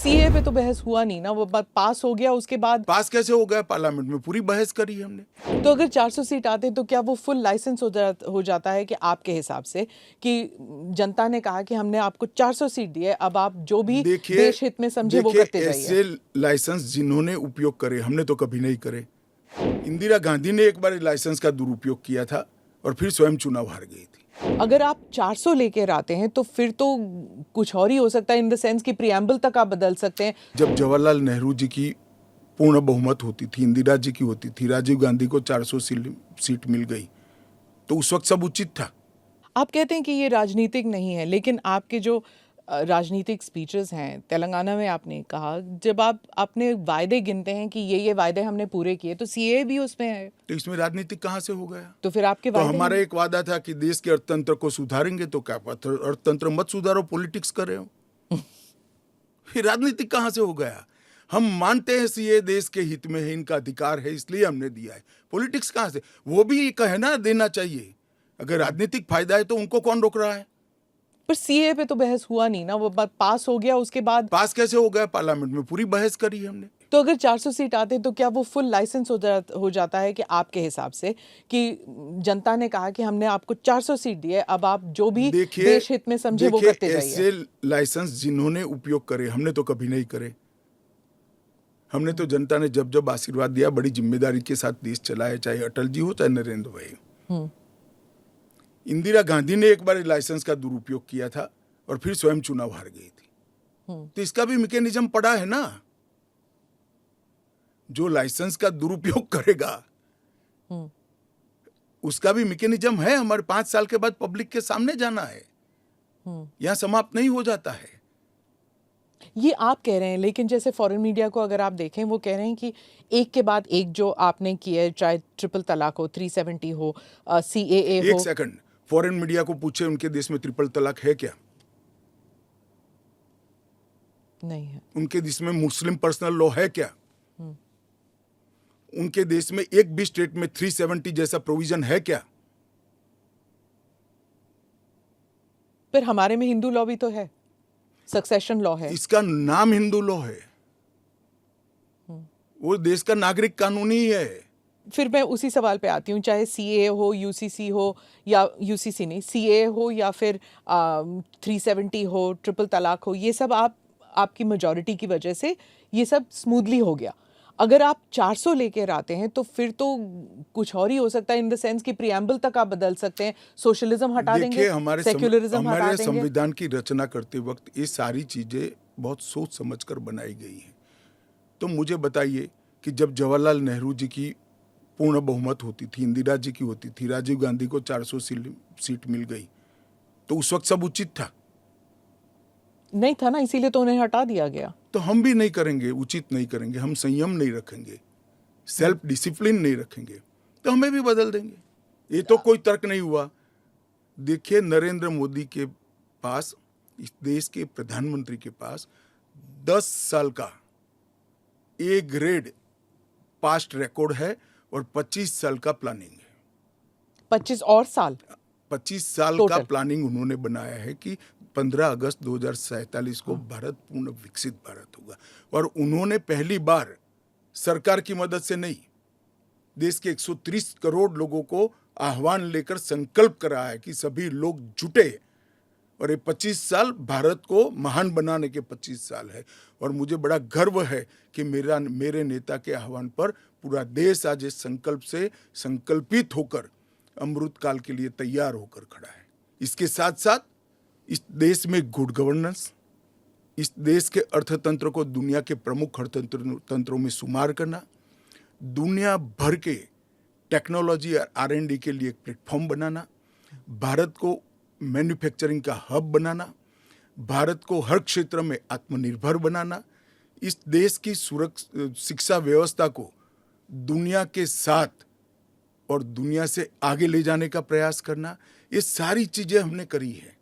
CA पे तो बहस हुआ नहीं ना, वो बात पास हो गया, उसके बाद पास कैसे हो गया? पार्लियामेंट में पूरी बहस करी हमने। तो अगर 400 सीट आते तो क्या वो फुल लाइसेंस हो जाता है कि आपके हिसाब से कि जनता ने कहा कि हमने आपको 400 सीट दी है, अब आप जो भी देश हित में समझे वो करते जाइए। ऐसे लाइसेंस जिन्होंने उपयोग करे, हमने तो कभी नहीं करे। इंदिरा गांधी ने एक बार लाइसेंस का दुरुपयोग किया था और फिर स्वयं चुनाव हार गई थी। अगर आप 400 लेकर आते हैं तो फिर तो कुछ और ही हो सकता है, इन द सेंस कि प्रियम्बल तक आप बदल सकते हैं। जब जवाहरलाल नेहरू जी की पूर्ण बहुमत होती थी, इंदिरा जी की होती थी, राजीव गांधी को 400 सीट मिल गई, तो उस वक्त सब उचित था। आप कहते हैं कि ये राजनीतिक नहीं है, लेकिन आपके जो राजनीतिक स्पीचेस हैं तेलंगाना में, आपने कहा जब आप अपने वायदे गिनते हैं कि ये वायदे हमने पूरे किए, तो सीए भी उसमें है, तो इसमें राजनीतिक कहाँ से हो गया? तो फिर आपके वायदे हमारा एक वादा था कि देश के अर्थतंत्र को सुधारेंगे, तो क्या अर्थतंत्र मत सुधारो, पॉलिटिक्स कर रहे हो। फिर राजनीतिक कहाँ से हो गया? हम मानते हैं सीए देश के हित में है, इनका अधिकार है, इसलिए हमने दिया है। पॉलिटिक्स कहाँ से? वो भी कहे ना देना चाहिए। अगर राजनीतिक फायदा है तो उनको कौन रोक रहा है? पर सीए पे तो बहस हुआ नहीं ना, वो बात पास हो गया, उसके बाद पास कैसे हो गया? पार्लियामेंट में पूरी बहस करी हमने। तो अगर 400 सीट आते तो क्या वो फुल लाइसेंस हो जाता है कि आपके हिसाब से कि जनता ने कहा कि हमने आपको 400 सीट दी है, अब आप जो भी देश हित में समझे वो करते जाइए। ऐसे लाइसेंस जिन्होंने उपयोग करे, हमने तो कभी नहीं करे। हमने तो जनता ने जब जब आशीर्वाद दिया, बड़ी जिम्मेदारी के साथ देश चलाया, चाहे अटल जी हो चाहे नरेंद्र भाई हो। इंदिरा गांधी ने एक बार लाइसेंस का दुरुपयोग किया था और फिर स्वयं चुनाव हार गई थी। तो इसका भी मैकेनिज्म पड़ा है ना। जो लाइसेंस का दुरुपयोग करेगा उसका भी मैकेनिज्म है। हमारे 5 साल के बाद पब्लिक के सामने जाना है, यहां समाप्त नहीं हो जाता है। ये आप कह रहे हैं, लेकिन जैसे फॉरेन मीडिया को अगर आप देखें, वो कह रहे हैं कि एक के बाद एक जो आपने किया है, चाहे ट्रिपल तलाक हो, 370 हो, सीएए हो। एक सेकंड, फॉरेन मीडिया को पूछे उनके देश में ट्रिपल तलाक है क्या? नहीं है। उनके देश में मुस्लिम पर्सनल लॉ है क्या? उनके देश में एक भी स्टेट में 370 जैसा प्रोविजन है क्या? पर हमारे में हिंदू लॉ भी तो है, सक्सेशन लॉ है। इसका नाम हिंदू लॉ है, वो देश का नागरिक कानून ही है। फिर मैं उसी सवाल पे आती हूँ, चाहे सीए हो, यूसीसी हो, या यूसीसी नहीं, सीए हो, या फिर 370 हो, ट्रिपल तलाक हो, ये सब आपकी मेजॉरिटी की वजह से ये सब स्मूथली हो गया। अगर आप 400 लेकर आते हैं तो फिर तो कुछ और ही हो सकता है, इन द सेंस कि प्रियम्बल तक आप बदल सकते हैं, सोशलिज्म हटा देंगे, सेक्युलरिज्म हटा देंगे। हमारे संविधान की रचना करते वक्त ये सारी चीजें बहुत सोच समझकर बनाई गई हैं। तो मुझे बताइए कि जब जवाहरलाल नेहरू जी की पूर्ण बहुमत होती थी, इंदिरा जी की होती थी, राजीव गांधी को 400 सीट मिल गई, तो उस वक्त सब उचित था? नहीं था ना, इसीलिए तो उन्हें हटा दिया गया। तो हम भी नहीं करेंगे, उचित नहीं करेंगे, हम संयम नहीं रखेंगे, सेल्फ डिसिप्लिन नहीं रखेंगे, तो हमें भी बदल देंगे। ये तो कोई तर्क नहीं हुआ। देखिए, नरेंद्र मोदी के पास, इस देश के प्रधानमंत्री के पास 10 साल का ए ग्रेड पास्ट रिकॉर्ड है और 25 साल का प्लानिंग है। 25 और साल 25 साल टोटल का प्लानिंग उन्होंने बनाया है कि 15 अगस्त 2047 को भारत पूर्ण विकसित भारत होगा। और उन्होंने पहली बार सरकार की मदद से नहीं, देश के 130 करोड़ लोगों को आह्वान लेकर संकल्प करा है कि सभी लोग जुटे, और ये 25 साल भारत को महान बनाने के 25 साल है। और मुझे बड़ा गर्व है कि मेरे नेता के आह्वान पर पूरा देश आज इस संकल्प से संकल्पित होकर अमृत काल के लिए तैयार होकर खड़ा है। इसके साथ साथ इस देश में गुड गवर्नेंस, इस देश के अर्थतंत्र को दुनिया के प्रमुख अर्थतंत्रों में शुमार करना, दुनिया भर के टेक्नोलॉजी और R&D के लिए एक प्लेटफॉर्म बनाना, भारत को मैन्युफैक्चरिंग का हब बनाना, भारत को हर क्षेत्र में आत्मनिर्भर बनाना, इस देश की शिक्षा व्यवस्था को दुनिया के साथ और दुनिया से आगे ले जाने का प्रयास करना, ये सारी चीजें हमने करी है।